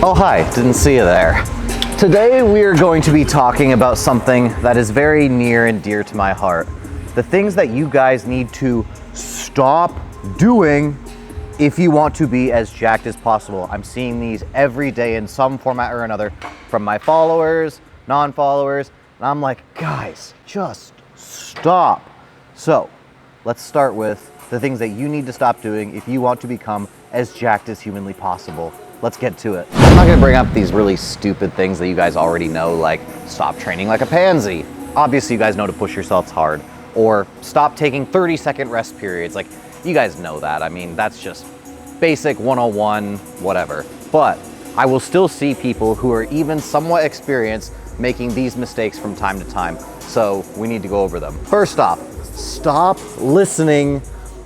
Oh hi, didn't see you there. Today we are going to be talking about something that is very near and dear to my heart. The things that you guys need to stop doing if you want to be as jacked as possible. I'm seeing these every day in some format or another from my followers, non-followers, and I'm like, guys, just stop. So let's start with the things that you need to stop doing if you want to become as jacked as humanly possible. Let's get to it. I'm not gonna bring up these really stupid things that you guys already know, like stop training like a pansy. Obviously you guys know to push yourselves hard, or stop taking 30-second rest periods. Like, you guys know that. I mean, that's just basic 101, whatever. But I will still see people who are even somewhat experienced making these mistakes from time to time. So we need to go over them. First off, stop listening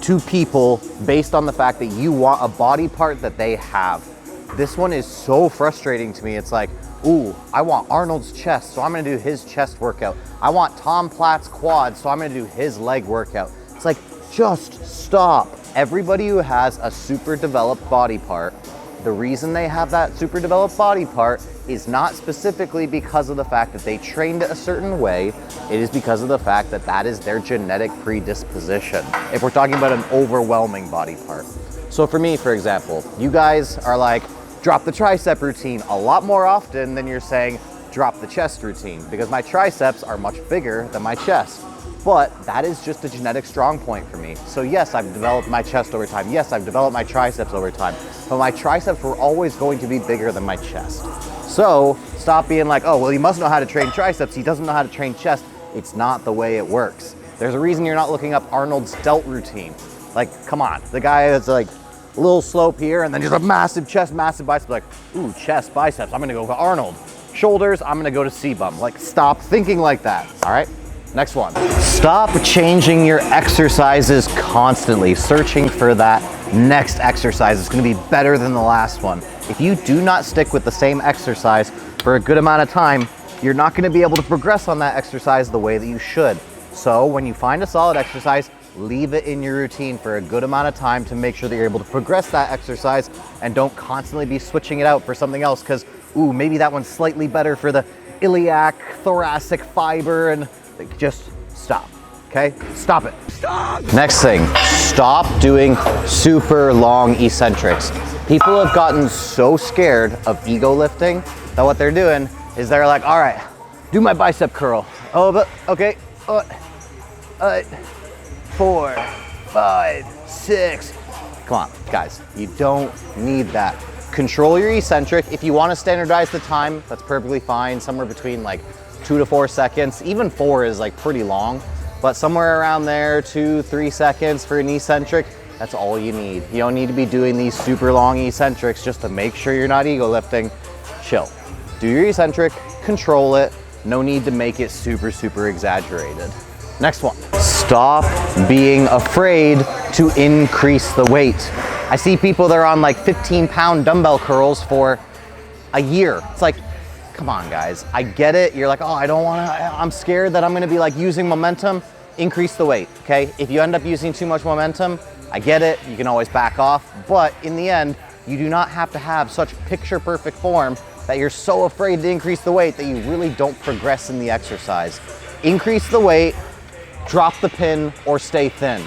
to people based on the fact that you want a body part that they have. This one is so frustrating to me. It's like, ooh, I want Arnold's chest, so I'm gonna do his chest workout. I want Tom Platt's quads, so I'm gonna do his leg workout. It's like, just stop. Everybody who has a super developed body part, the reason they have that super developed body part is not specifically because of the fact that they trained a certain way. It is because of the fact that that is their genetic predisposition. If we're talking about an overwhelming body part. So for me, for example, you guys are like, drop the tricep routine a lot more often than you're saying drop the chest routine, because my triceps are much bigger than my chest. But that is just a genetic strong point for me. So yes, I've developed my chest over time. Yes, I've developed my triceps over time, but my triceps were always going to be bigger than my chest. So stop being like, oh, well, he must know how to train triceps. He doesn't know how to train chest. It's not the way it works. There's a reason you're not looking up Arnold's delt routine. Like, come on, the guy that's like, a little slope here and then just a massive chest, massive biceps, like, ooh, chest, biceps, I'm gonna go with Arnold. Shoulders, I'm gonna go to C-bum. Like, stop thinking like that, all right? Next one. Stop changing your exercises constantly, searching for that next exercise. It's gonna be better than the last one. If you do not stick with the same exercise for a good amount of time, you're not gonna be able to progress on that exercise the way that you should. So when you find a solid exercise, leave it in your routine for a good amount of time to make sure that you're able to progress that exercise, and don't constantly be switching it out for something else because, ooh, maybe that one's slightly better for the iliac, thoracic fiber, and just stop, okay? Stop it. Stop! Next thing, stop doing super long eccentrics. People have gotten so scared of ego lifting that what they're doing is they're like, all right, do my bicep curl. Oh, but okay. 4, 5, 6. Come on, guys, you don't need that. Control your eccentric. If you want to standardize the time, that's perfectly fine. Somewhere between like 2 to 4 seconds. Even 4 is like pretty long, but somewhere around there, 2, 3 seconds for an eccentric, that's all you need. You don't need to be doing these super long eccentrics just to make sure you're not ego lifting. Chill. Do your eccentric, control it. No need to make it super, super exaggerated. Next one. Stop being afraid to increase the weight. I see people that are on like 15-pound dumbbell curls for a year. It's like, come on guys, I get it. You're like, oh, I'm scared that I'm gonna be like using momentum. Increase the weight, okay? If you end up using too much momentum, I get it, you can always back off, but in the end, you do not have to have such picture perfect form that you're so afraid to increase the weight that you really don't progress in the exercise. Increase the weight, drop the pin, or stay thin.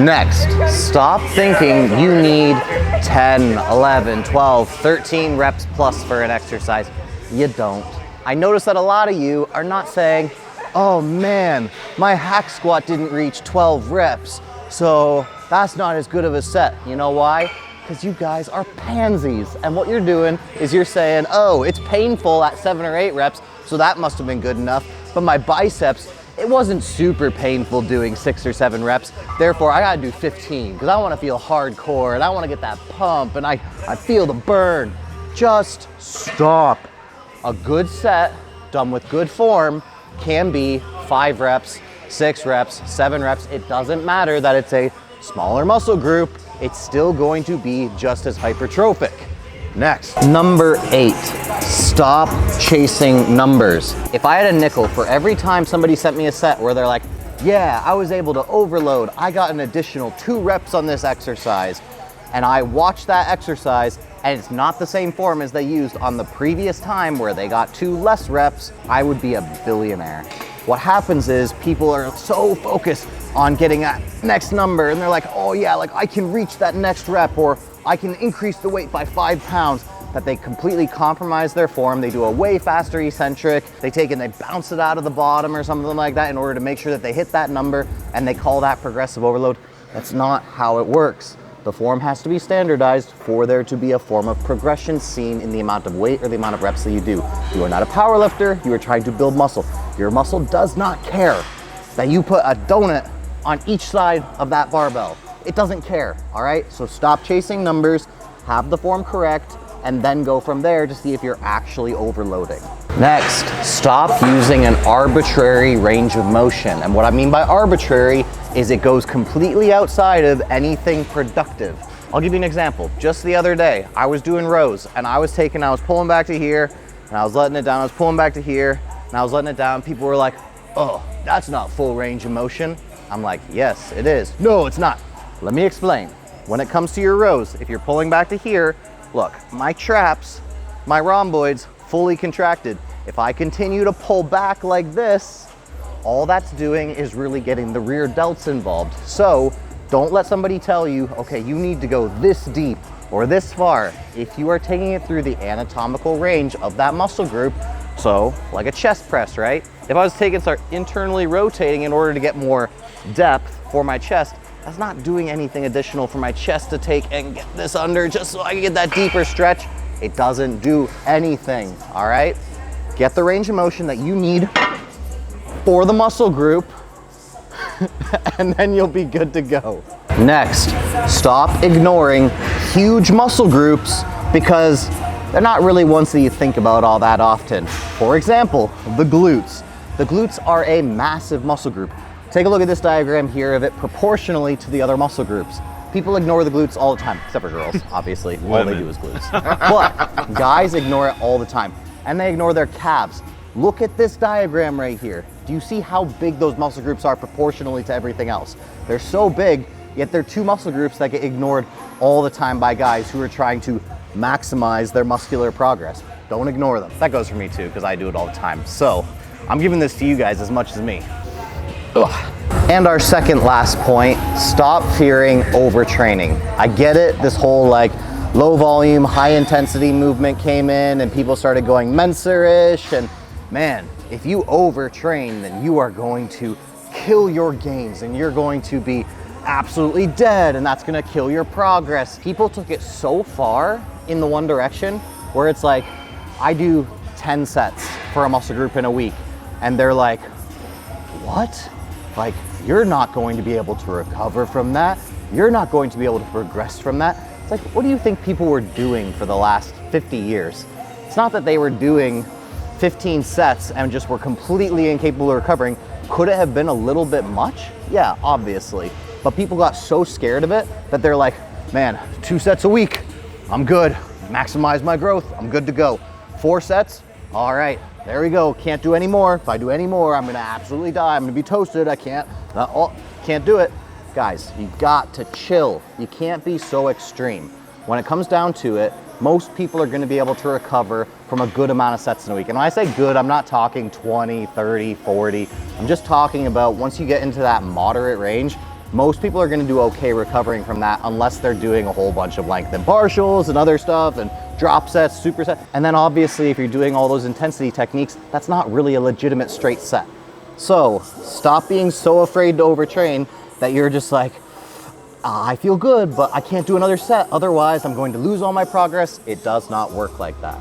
Next, stop thinking you need 10, 11, 12, 13 reps plus for an exercise. You don't. I notice that a lot of you are not saying, oh man, my hack squat didn't reach 12 reps, so that's not as good of a set. You know why? Because you guys are pansies. And what you're doing is you're saying, oh, it's painful at 7 or 8 reps, so that must have been good enough. But my biceps, it wasn't super painful doing 6 or 7 reps. Therefore, I gotta do 15 because I wanna feel hardcore and I wanna get that pump and I feel the burn. Just stop. A good set done with good form can be 5 reps, 6 reps, 7 reps. It doesn't matter that it's a smaller muscle group. It's still going to be just as hypertrophic. Next, number 8, stop chasing numbers. If I had a nickel for every time somebody sent me a set where they're like, yeah, I was able to overload, I got an additional 2 reps on this exercise, and I watched that exercise and it's not the same form as they used on the previous time where they got 2 less reps, I would be a billionaire. What happens is people are so focused on getting that next number and they're like, oh yeah, like I can reach that next rep, or I can increase the weight by 5 pounds, that they completely compromise their form. They do a way faster eccentric, they take and they bounce it out of the bottom or something like that in order to make sure that they hit that number, and they call that progressive overload. That's not how it works. The form has to be standardized for there to be a form of progression seen in the amount of weight or the amount of reps that you do. You are not a power lifter, you are trying to build muscle. Your muscle does not care that you put a donut on each side of that barbell. It doesn't care, all right? So stop chasing numbers, have the form correct, and then go from there to see if you're actually overloading. Next, stop using an arbitrary range of motion. And what I mean by arbitrary is it goes completely outside of anything productive. I'll give you an example. Just the other day, I was doing rows and I was pulling back to here and I was letting it down. I was pulling back to here and I was letting it down. People were like, oh, that's not full range of motion. I'm like, yes, it is. No, it's not. Let me explain. When it comes to your rows, if you're pulling back to here, look, my traps, my rhomboids fully contracted. If I continue to pull back like this, all that's doing is really getting the rear delts involved. So don't let somebody tell you, okay, you need to go this deep or this far. If you are taking it through the anatomical range of that muscle group, so like a chest press, right? If I was taking, start internally rotating in order to get more depth for my chest, that's not doing anything additional for my chest to take and get this under just so I can get that deeper stretch. It doesn't do anything, all right? Get the range of motion that you need for the muscle group and then you'll be good to go. Next, stop ignoring huge muscle groups because they're not really ones that you think about all that often. For example, the glutes. The glutes are a massive muscle group. Take a look at this diagram here of it proportionally to the other muscle groups. People ignore the glutes all the time, except for girls, obviously. All they do is glutes. But guys ignore it all the time. And they ignore their calves. Look at this diagram right here. Do you see how big those muscle groups are proportionally to everything else? They're so big, yet they're 2 muscle groups that get ignored all the time by guys who are trying to maximize their muscular progress. Don't ignore them. That goes for me too, because I do it all the time. So I'm giving this to you guys as much as me. Ugh. And our second last point, stop fearing overtraining. I get it, this whole like low volume, high intensity movement came in and people started going Mensa-ish, and man, if you overtrain, then you are going to kill your gains and you're going to be absolutely dead, and that's gonna kill your progress. People took it so far in the one direction where it's like, I do 10 sets for a muscle group in a week, and they're like, what? Like, you're not going to be able to recover from that. You're not going to be able to progress from that. It's like, what do you think people were doing for the last 50 years? It's not that they were doing 15 sets and just were completely incapable of recovering. Could it have been a little bit much? Yeah, obviously. But people got so scared of it that they're like, man, 2 sets a week, I'm good. Maximize my growth, I'm good to go. 4 sets, all right. There we go, can't do any more. If I do any more, I'm gonna absolutely die. I'm gonna be toasted, I can't do it. Guys, you got to chill. You can't be so extreme. When it comes down to it, most people are gonna be able to recover from a good amount of sets in a week. And when I say good, I'm not talking 20, 30, 40. I'm just talking about once you get into that moderate range, most people are gonna do okay recovering from that unless they're doing a whole bunch of length and partials and other stuff and drop sets, superset. And then obviously if you're doing all those intensity techniques, that's not really a legitimate straight set. So stop being so afraid to overtrain that you're just like, I feel good, but I can't do another set. Otherwise, I'm going to lose all my progress. It does not work like that.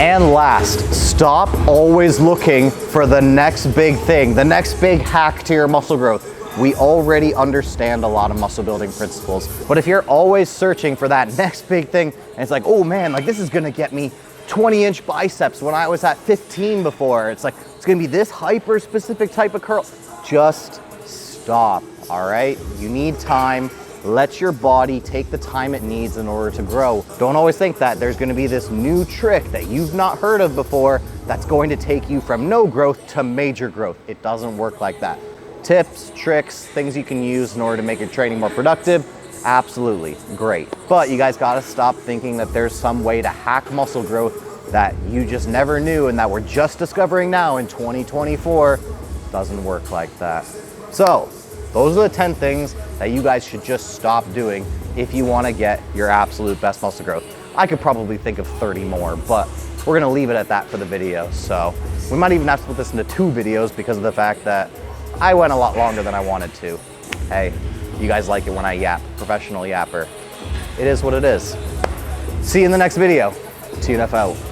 And last, stop always looking for the next big thing, the next big hack to your muscle growth. We already understand a lot of muscle building principles, but if you're always searching for that next big thing, and it's like, oh man, like this is gonna get me 20-inch biceps when I was at 15 before. It's like, it's gonna be this hyper specific type of curl. Just stop, all right? You need time. Let your body take the time it needs in order to grow. Don't always think that there's gonna be this new trick that you've not heard of before that's going to take you from no growth to major growth. It doesn't work like that. Tips, tricks, things you can use in order to make your training more productive. Absolutely, great. But you guys gotta stop thinking that there's some way to hack muscle growth that you just never knew and that we're just discovering now in 2024. Doesn't work like that. So, those are the 10 things that you guys should just stop doing if you wanna get your absolute best muscle growth. I could probably think of 30 more, but we're gonna leave it at that for the video. So, we might even have to put this into 2 videos because of the fact that I went a lot longer than I wanted to. Hey, you guys like it when I yap, professional yapper. It is what it is. See you in the next video. TNF out.